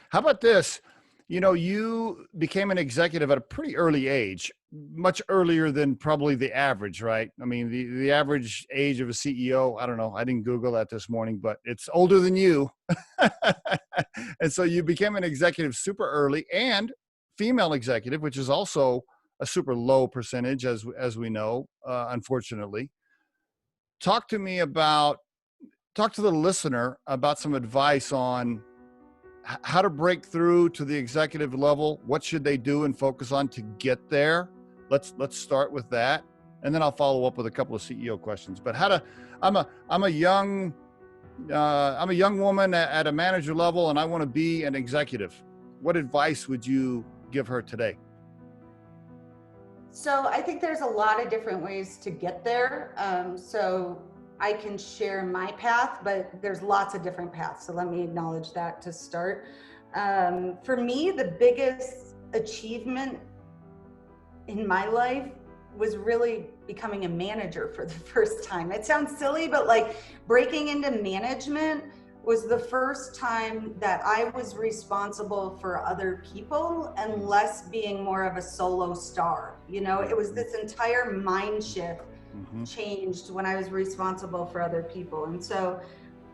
How about this? You know, you became an executive at a pretty early age, much earlier than probably the average, right? I mean, the average age of a CEO, I don't know, I didn't Google that this morning, but it's older than you. And so you became an executive super early and female executive, which is also a super low percentage, as we know, unfortunately. Talk to me about, talk to the listener about some advice on how to break through to the executive level. What should they do and focus on to get there? Let's start with that, and then I'll follow up with a couple of CEO questions. But how to? I'm a young I'm a young woman at a manager level, and I want to be an executive. What advice would you give her today? So I think there's a lot of different ways to get there. So I can share my path, but there's lots of different paths. So let me acknowledge that to start. For me, the biggest achievement in my life was really becoming a manager for the first time. It sounds silly, but like breaking into management was the first time that I was responsible for other people and less being more of a solo star. You know, it was this entire mind shift Mm-hmm. changed when I was responsible for other people. And so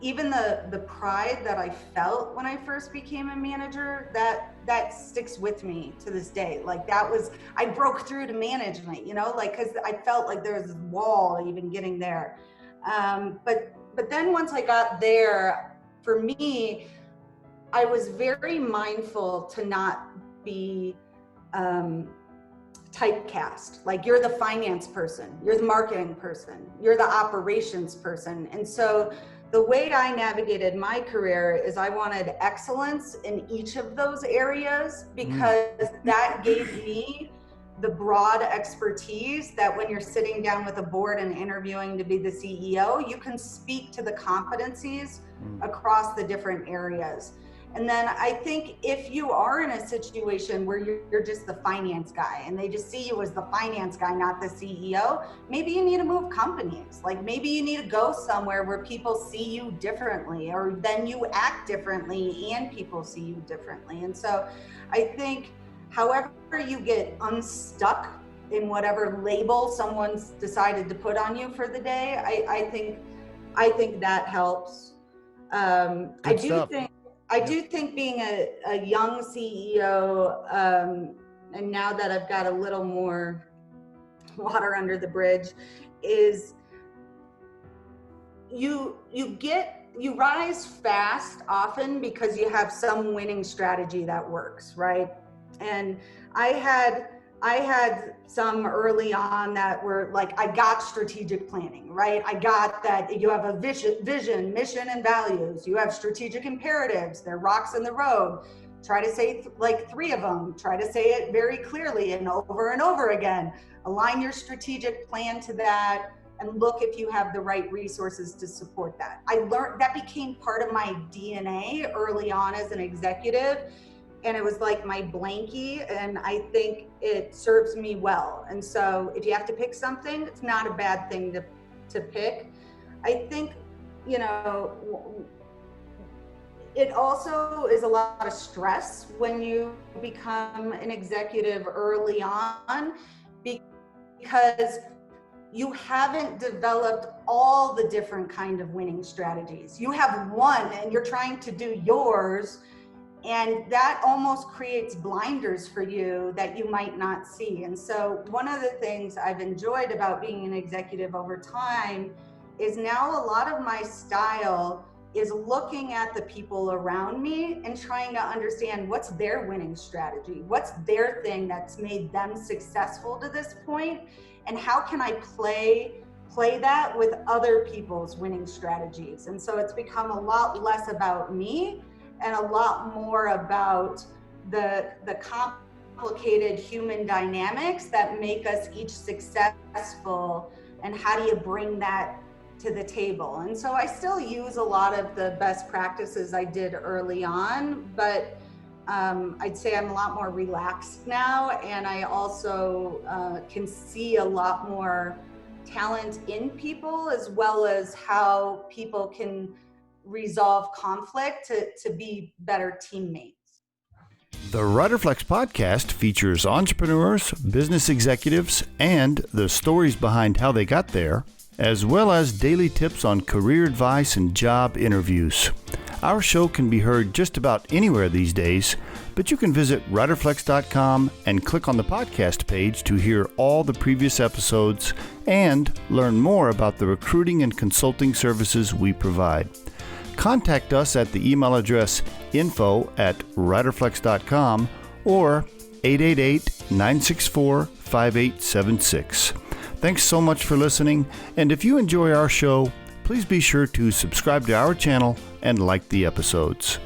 even the pride that I felt when I first became a manager, that sticks with me to this day. Like that was, I broke through to management, you know, like because I felt like there was this wall even getting there. But then once I got there, for me, I was very mindful to not be um, typecast. Like you're the finance person, you're the marketing person, you're the operations person. And so the way I navigated my career is I wanted excellence in each of those areas Mm. because that gave me the broad expertise that when you're sitting down with a board and interviewing to be the CEO, you can speak to the competencies Mm. across the different areas. And then I think if you are in a situation where you're just the finance guy and they just see you as the finance guy, not the CEO, maybe you need to move companies. Like maybe you need to go somewhere where people see you differently, or then you act differently and people see you differently. And so I think however you get unstuck in whatever label someone's decided to put on you for the day, I think that helps. I Good do stuff. think I Yeah. do think being a young CEO, and now that I've got a little more water under the bridge, is you rise fast often because you have some winning strategy that works, right? And I had I had some early on that were like, I got strategic planning, right? I got that you have a vision, mission, and values. You have strategic imperatives. They're rocks in the road. Try to say like three of them. Try to say it very clearly and over again. Align your strategic plan to that and look if you have the right resources to support that. I learned that became part of my DNA early on as an executive, and it was like my blankie, and I think it serves me well. And so if you have to pick something, it's not a bad thing to pick. I think, you know, it also is a lot of stress when you become an executive early on because you haven't developed all the different kind of winning strategies. You have one and you're trying to do yours, and that almost creates blinders for you that you might not see. And so one of the things I've enjoyed about being an executive over time is now a lot of my style is looking at the people around me and trying to understand what's their winning strategy, what's their thing that's made them successful to this point, and how can I play that with other people's winning strategies. And so it's become a lot less about me and a lot more about the complicated human dynamics that make us each successful, and how do you bring that to the table. And so I still use a lot of the best practices I did early on, but I'd say I'm a lot more relaxed now, and I also can see a lot more talent in people, as well as how people can resolve conflict to be better teammates. The Riderflex podcast features entrepreneurs, business executives, and the stories behind how they got there, as well as daily tips on career advice and job interviews. Our show can be heard just about anywhere these days, but you can visit riderflex.com and click on the podcast page to hear all the previous episodes and learn more about the recruiting and consulting services we provide. Contact us at the email address info@riderflex.com or 888-964-5876. Thanks so much for listening, and if you enjoy our show, please be sure to subscribe to our channel and like the episodes.